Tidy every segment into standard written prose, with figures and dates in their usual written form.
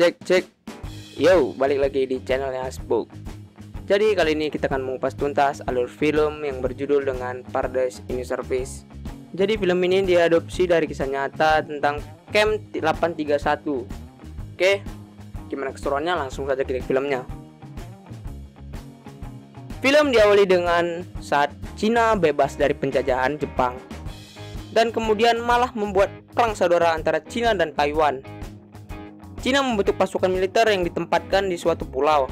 Cek. Yo, balik lagi di channelnya Asbook. Jadi kali ini kita akan mengupas tuntas alur film yang berjudul dengan Paradise in Service. Jadi film ini diadopsi dari kisah nyata tentang Camp 831. Oke, gimana keseruannya? Langsung saja kita ke filmnya. Film diawali dengan saat Cina bebas dari penjajahan Jepang, dan kemudian malah membuat perang saudara antara Cina dan Taiwan. Cina membentuk pasukan militer yang ditempatkan di suatu pulau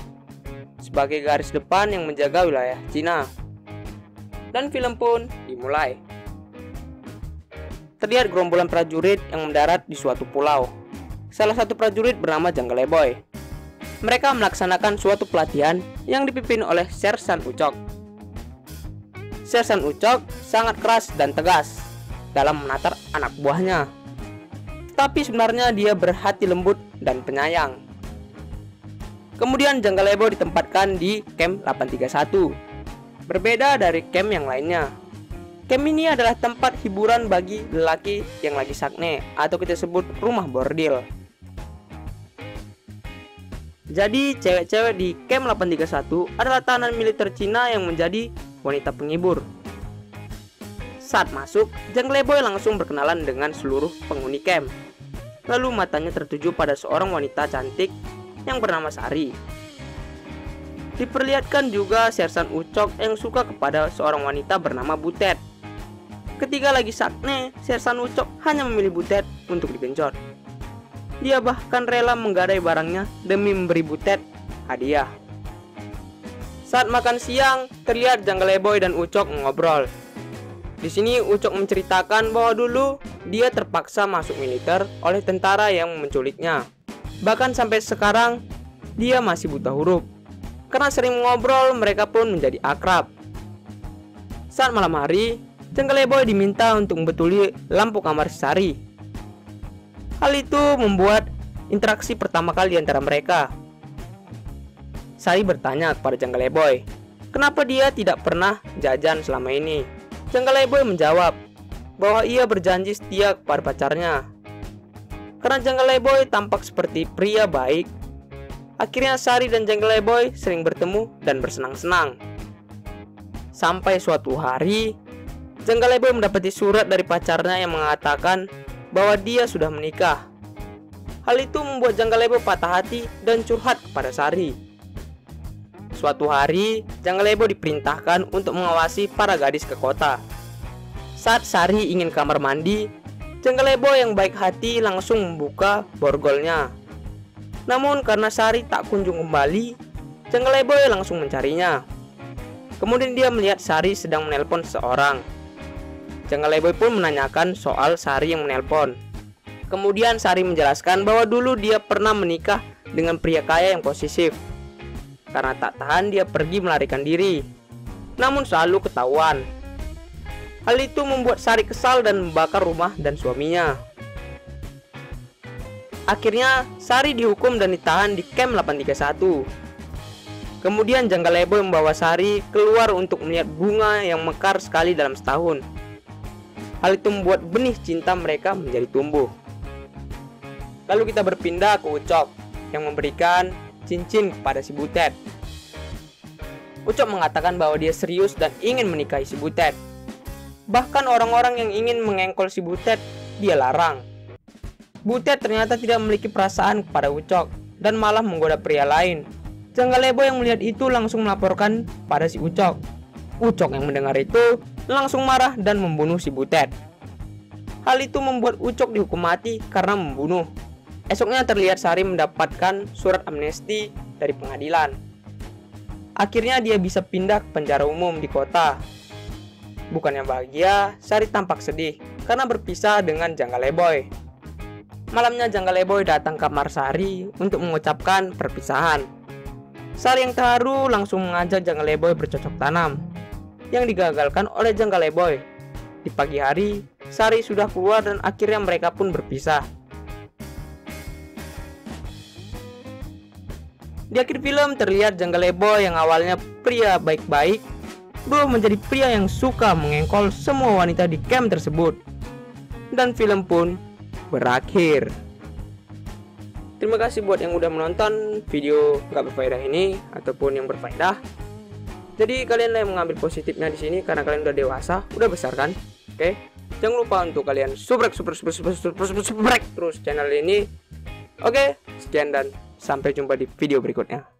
sebagai garis depan yang menjaga wilayah Cina. Dan film pun dimulai. Terlihat gerombolan prajurit yang mendarat di suatu pulau. Salah satu prajurit bernama Jungle Boy. Mereka melaksanakan suatu pelatihan yang dipimpin oleh Sersan Ucok. Sersan Ucok sangat keras dan tegas dalam menatar anak buahnya. Tapi sebenarnya dia berhati lembut dan penyayang. Kemudian Jungle Boy ditempatkan di Camp 831. Berbeda dari camp yang lainnya. Camp ini adalah tempat hiburan bagi lelaki yang lagi sakne, atau kita sebut rumah bordil. Jadi cewek-cewek di Camp 831 adalah tahanan militer Cina yang menjadi wanita penghibur. Saat masuk, Jungle Boy langsung berkenalan dengan seluruh penghuni camp. Lalu matanya tertuju pada seorang wanita cantik yang bernama Sari. Diperlihatkan juga Sersan Ucok yang suka kepada seorang wanita bernama Butet. Ketika lagi sakne, Sersan Ucok hanya memilih Butet untuk digenjot. Dia bahkan rela menggadai barangnya demi memberi Butet hadiah. Saat makan siang, terlihat Jungle Boy dan Ucok ngobrol. Di sini Ucok menceritakan bahwa dulu dia terpaksa masuk militer oleh tentara yang menculiknya. Bahkan sampai sekarang dia masih buta huruf. Karena sering ngobrol, mereka pun menjadi akrab. Saat malam hari, Jungle Boy diminta untuk membetuli lampu kamar Sari. Hal itu membuat interaksi pertama kali antara mereka. Sari bertanya kepada Jungle Boy, kenapa dia tidak pernah jajan selama ini. Jungle Boy menjawab bahwa ia berjanji setia kepada pacarnya. Karena Jungle Boy tampak seperti pria baik, akhirnya Sari dan Jungle Boy sering bertemu dan bersenang-senang. Sampai suatu hari, Jungle Boy mendapati surat dari pacarnya yang mengatakan bahwa dia sudah menikah. Hal itu membuat Jungle Boy patah hati dan curhat kepada Sari. Suatu hari, Jungle Boy diperintahkan untuk mengawasi para gadis ke kota. Saat Sari ingin kamar mandi, Jungle Boy yang baik hati langsung membuka borgolnya. Namun karena Sari tak kunjung kembali, Jungle Boy langsung mencarinya. Kemudian dia melihat Sari sedang menelpon seseorang. Jungle Boy pun menanyakan soal Sari yang menelpon. Kemudian Sari menjelaskan bahwa dulu dia pernah menikah dengan pria kaya yang posesif. Karena tak tahan dia pergi melarikan diri, namun selalu ketahuan. Hal itu membuat Sari kesal dan membakar rumah dan suaminya. Akhirnya Sari dihukum dan ditahan di Camp 831. Kemudian Jungle Boy membawa Sari keluar untuk melihat bunga yang mekar sekali dalam setahun. Hal itu membuat benih cinta mereka menjadi tumbuh. Lalu kita berpindah ke Ucok yang memberikan cincin kepada si Butet. Ucok mengatakan bahwa dia serius dan ingin menikahi si Butet. Bahkan orang-orang yang ingin mengengkol si Butet, dia larang. Butet ternyata tidak memiliki perasaan kepada Ucok dan malah menggoda pria lain. Jungle Boy yang melihat itu langsung melaporkan pada si Ucok. Ucok yang mendengar itu langsung marah dan membunuh si Butet. Hal itu membuat Ucok dihukum mati karena membunuh. Esoknya terlihat Sari mendapatkan surat amnesti dari pengadilan. Akhirnya dia bisa pindah ke penjara umum di kota. Bukannya bahagia, Sari tampak sedih karena berpisah dengan Jungle Boy. Malamnya Jungle Boy datang ke kamar Sari untuk mengucapkan perpisahan. Sari yang terharu langsung mengajak Jungle Boy bercocok tanam, yang digagalkan oleh Jungle Boy. Di pagi hari, Sari sudah keluar dan akhirnya mereka pun berpisah. Di akhir film terlihat Jungle Boy yang awalnya pria baik-baik berubah menjadi pria yang suka mengengkol semua wanita di camp tersebut. Dan film pun berakhir. Terima kasih buat yang udah menonton video nggak berfaedah ini ataupun yang berfaedah. Jadi kalian yang mengambil positifnya di sini karena kalian udah dewasa, udah besar kan? Oke. Jangan lupa untuk kalian subrek terus channel ini. Oke, sekian dan sampai jumpa di video berikutnya.